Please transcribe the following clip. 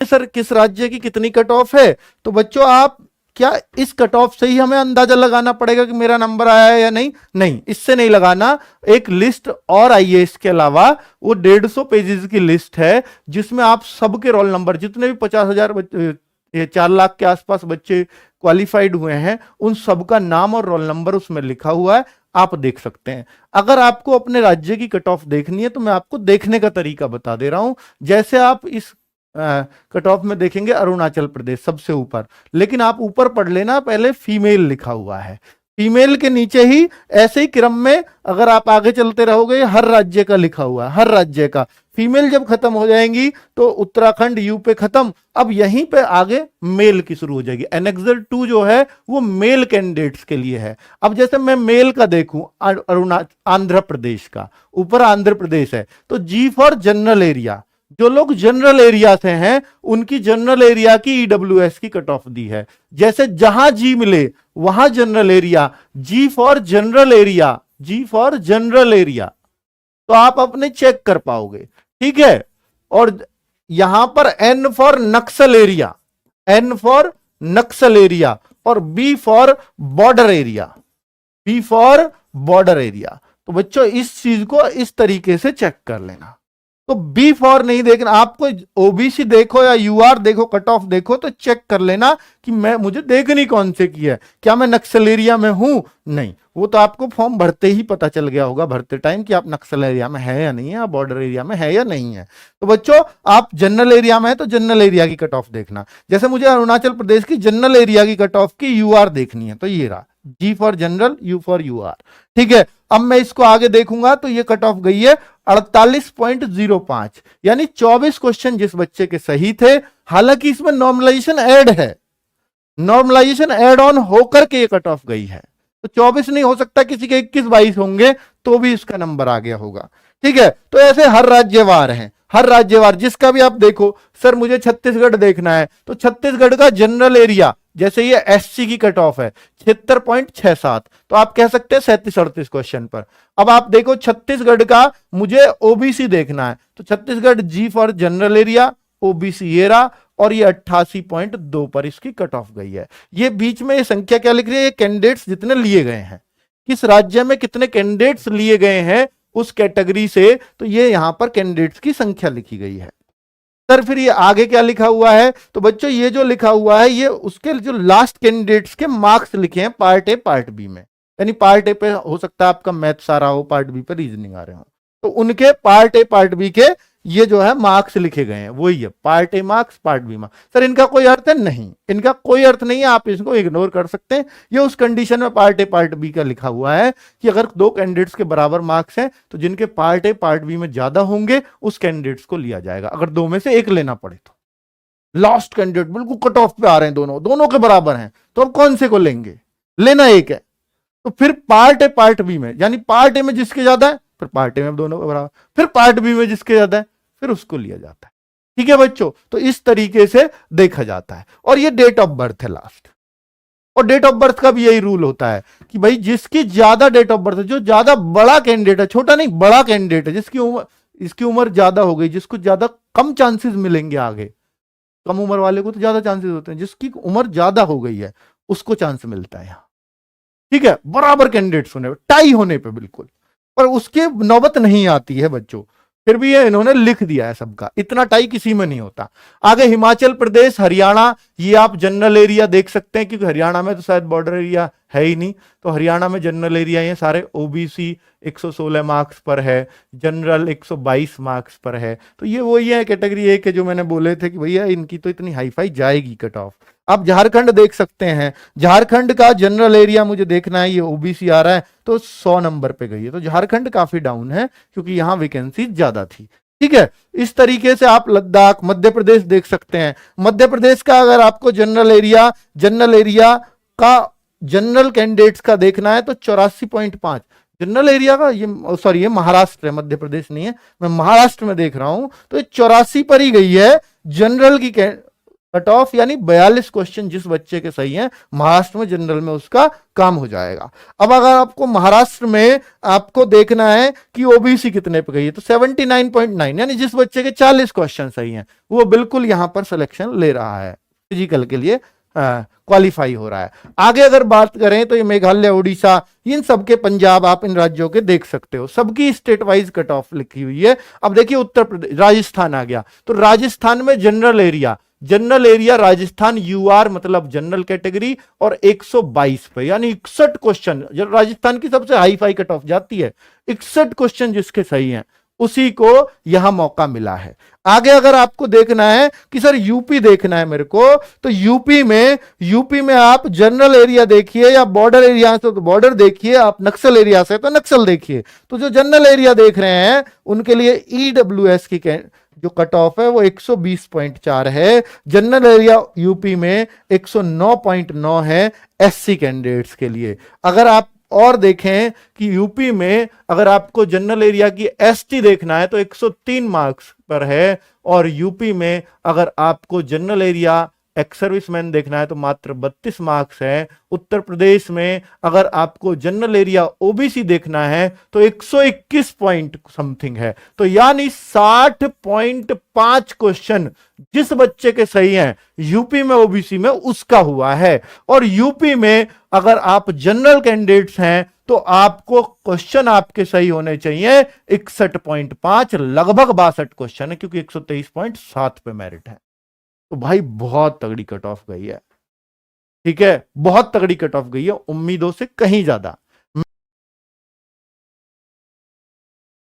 Sir किस राज्य की कितनी कट ऑफ है, तो बच्चों आप क्या इस कट ऑफ से ही हमें अंदाजा लगाना पड़ेगा कि मेरा नंबर आया है या नहीं? नहीं, इससे नहीं लगाना। एक लिस्ट और आई है इसके अलावा, वो 150 पेजेस की लिस्ट है जिसमें आप सबके रोल नंबर, जितने भी 50,000 4 लाख के आसपास बच्चे क्वालिफाइड हुए हैं, उन सबका नाम और रोल नंबर उसमें लिखा हुआ है, आप देख सकते हैं। अगर आपको अपने राज्य की कट ऑफ देखनी है तो मैं आपको देखने का तरीका बता दे रहा हूं। जैसे आप इस कट ऑफ में देखेंगे अरुणाचल प्रदेश सबसे ऊपर, लेकिन आप ऊपर पढ़ लेना पहले फीमेल लिखा हुआ है, फीमेल के नीचे ही ऐसे ही क्रम में अगर आप आगे चलते रहोगे हर राज्य का लिखा हुआ है, हर राज्य का। फीमेल जब खत्म हो जाएंगी तो उत्तराखंड यू पे खत्म, अब यहीं पे आगे मेल की शुरू हो जाएगी। एनेक्सर 2 जो है वो मेल कैंडिडेट्स के लिए है। अब जैसे मैं मेल का देखूं, आंध्र प्रदेश का, ऊपर आंध्र प्रदेश है, तो जी फॉर जनरल एरिया, जो लोग जनरल एरिया से हैं उनकी जनरल एरिया की ईडब्ल्यूएस की कट ऑफ दी है। जैसे जहां जी मिले वहां general area, G for general area, G for general area, तो आप अपने चेक कर पाओगे, ठीक है। और यहां पर N for Naxal area, N for Naxal area, और B for border area, B for border area. तो बच्चों इस चीज को इस तरीके से चेक कर लेना। तो बी फॉर नहीं देखना, आपको ओबीसी देखो या यूआर देखो, कट ऑफ देखो, तो चेक कर लेना कि मुझे देखनी कौन से की है, क्या मैं नक्सल एरिया में हूं? नहीं, वो तो आपको फॉर्म भरते ही पता चल गया होगा, भरते टाइम, कि आप नक्सल एरिया में है या नहीं है, आप बॉर्डर एरिया में है या नहीं है। तो बच्चों आप जनरल एरिया में है तो जनरल एरिया की कट ऑफ देखना। जैसे मुझे अरुणाचल प्रदेश की जनरल एरिया की कट ऑफ की यूआर देखनी है, तो ये रहा, G for general, U for UR, ठीक है। अब मैं इसको आगे देखूंगा तो ये कट ऑफ गई है 48.05, यानी 24 क्वेश्चन जिस बच्चे के सही थे। हालांकि इसमें नॉर्मलाइजेशन ऐड है, नॉर्मलाइजेशन ऐड ऑन होकर के ये कट ऑफ गई है, तो 24 नहीं हो सकता, किसी के 21-22 होंगे तो भी इसका नंबर आ गया होगा, ठीक है। तो ऐसे हर राज्यवार है, हर राज्यवार जिसका भी आप देखो। सर मुझे छत्तीसगढ़ देखना है, तो छत्तीसगढ़ का जनरल एरिया, जैसे ये एससी की कट ऑफ है 76.67, तो आप कह सकते हैं 37-38 क्वेश्चन पर। अब आप देखो छत्तीसगढ़ का मुझे ओबीसी देखना है, तो छत्तीसगढ़ जी फॉर जनरल एरिया, ओबीसी ये रहा, और ये 88.2 पर इसकी कट ऑफ गई है। ये बीच में ये संख्या क्या लिख रही है? ये कैंडिडेट्स जितने लिए गए हैं, किस राज्य में कितने कैंडिडेट्स लिए गए हैं उस कैटेगरी से, तो ये यहां पर कैंडिडेट्स की संख्या लिखी गई है। सर फिर ये आगे क्या लिखा हुआ है? तो बच्चों ये जो लिखा हुआ है ये उसके जो लास्ट कैंडिडेट्स के मार्क्स लिखे हैं पार्ट ए पार्ट बी में, यानी पार्ट ए पे हो सकता है आपका मैथ्स आ रहा हो, पार्ट बी पे रीजनिंग आ रहे हो, तो उनके पार्ट ए पार्ट बी के ये जो है मार्क्स लिखे गए हैं, वही है part A marks part B marks. Sir इनका कोई अर्थ है? नहीं, इनका कोई अर्थ नहीं है, आप इसको इग्नोर कर सकते हैं। ये उस कंडीशन में पार्ट ए पार्ट बी का लिखा हुआ है कि अगर 2 कैंडिडेट्स के बराबर मार्क्स हैं तो जिनके पार्ट ए पार्ट बी में ज्यादा होंगे उस कैंडिडेट्स को लिया जाएगा, अगर 2 में से एक लेना पड़े तो। लास्ट कैंडिडेट बिल्कुल कट ऑफ पे आ रहे हैं, दोनों के बराबर हैं, तो अब कौन से को लेंगे? लेना एक है, तो फिर पार्ट ए पार्ट बी में, यानी पार्ट ए में जिसके ज्यादा है फिर पार्ट ए में दोनों के बराबर, फिर पार्ट बी में जिसके ज्यादा है फिर उसको लिया जाता है, ठीक है बच्चों। तो इस तरीके से देखा जाता है। और ये डेट ऑफ बर्थ है लास्ट, और डेट ऑफ बर्थ का भी यही रूल होता है कि भाई जिसकी ज्यादा डेट ऑफ बर्थ है, जो ज्यादा बड़ा कैंडिडेट है, छोटा नहीं बड़ा कैंडिडेट है, इसकी उम्र ज्यादा हो गई, जिसको ज्यादा कम चांसेस मिलेंगे आगे, कम उम्र वाले को तो ज्यादा चांसेस होते हैं, जिसकी उम्र ज्यादा हो गई है उसको चांस मिलता है यहां, ठीक है, बराबर कैंडिडेट्स होने पे, टाई होने पे बिल्कुल, पर उसके नौबत नहीं आती है बच्चों। फिर भी ये इन्होंने लिख दिया है सबका, इतना टाई किसी में नहीं होता। आगे हिमाचल प्रदेश, हरियाणा, ये आप जनरल एरिया देख सकते हैं, क्योंकि हरियाणा में तो शायद बॉर्डर एरिया है ही नहीं, तो हरियाणा में जनरल एरिया ये सारे ओबीसी 116 मार्क्स पर है, जनरल 122 मार्क्स पर है। तो ये वही है कैटेगरी ए के जो मैंने बोले थे कि भैया इनकी तो इतनी हाई फाई जाएगी कट ऑफ। आप झारखंड देख सकते हैं, झारखंड का जनरल एरिया मुझे देखना है, ये ओबीसी आ रहा है तो 100 नंबर पे गई है, तो झारखंड काफी डाउन है क्योंकि यहां वैकेंसी ज्यादा थी, ठीक है। इस तरीके से आप लद्दाख, मध्य प्रदेश देख सकते हैं। मध्य प्रदेश का अगर आपको जनरल एरिया का जनरल कैंडिडेट्स का देखना है तो 84.5 जनरल एरिया का, ये सॉरी ये महाराष्ट्र है, मध्य प्रदेश नहीं है, मैं महाराष्ट्र में देख रहा हूं, तो 84 पर ही गई है जनरल की कट ऑफ यानी 42 क्वेश्चन जिस बच्चे के सही हैं महाराष्ट्र में जनरल में उसका काम हो जाएगा। अब अगर आपको महाराष्ट्र में आपको देखना है कि ओबीसी कितने पे गई है तो 79.9 यानी जिस बच्चे के 40 क्वेश्चन सही हैं वो बिल्कुल यहां पर सिलेक्शन ले रहा है, फिजिकल के लिए क्वालिफाई हो रहा है। आगे अगर बात करें तो ये मेघालय, उड़ीसा, इन सबके, पंजाब, आप इन राज्यों के देख सकते हो, सबकी स्टेट वाइज कट ऑफ लिखी हुई है। अब देखिए उत्तर प्रदेश, राजस्थान आ गया तो राजस्थान में जनरल एरिया राजस्थान यूआर मतलब जनरल कैटेगरी और 122 पे यानी 61 क्वेश्चन, राजस्थान की सबसे हाई फाई कट ऑफ जाती है। 61 क्वेश्चन जिसके सही हैं उसी को यहां मौका मिला है। आगे अगर आपको देखना है कि सर यूपी देखना है मेरे को, तो यूपी में आप जनरल एरिया देखिए या बॉर्डर एरिया से तो बॉर्डर देखिए, आप नक्सल एरिया से तो नक्सल देखिए। तो जो जनरल एरिया देख रहे हैं उनके लिए ईडब्ल्यूएस की जो कट ऑफ है वो 120.4 है। जनरल एरिया यूपी में 109.9 है एससी कैंडिडेट्स के लिए। अगर आप और देखें कि यूपी में अगर आपको जनरल एरिया की एसटी देखना है तो 103 मार्क्स पर है, और यूपी में अगर आपको जनरल एरिया एक्स सर्विसमैन देखना है तो मात्र 32 मार्क्स है। उत्तर प्रदेश में अगर आपको जनरल एरिया ओबीसी देखना है तो 121 पॉइंट समथिंग है। तो यानी 60.5 क्वेश्चन जिस बच्चे के सही हैं यूपी में ओबीसी में उसका हुआ है। और यूपी में अगर आप जनरल कैंडिडेट्स हैं तो आपको क्वेश्चन आपके सही होने चाहिए 61.5, लगभग 62 क्वेश्चन है क्योंकि 123.7 पे मेरिट है। तो भाई बहुत तगड़ी कट ऑफ गई है, ठीक है, बहुत तगड़ी कट ऑफ गई है, उम्मीदों से कहीं ज्यादा।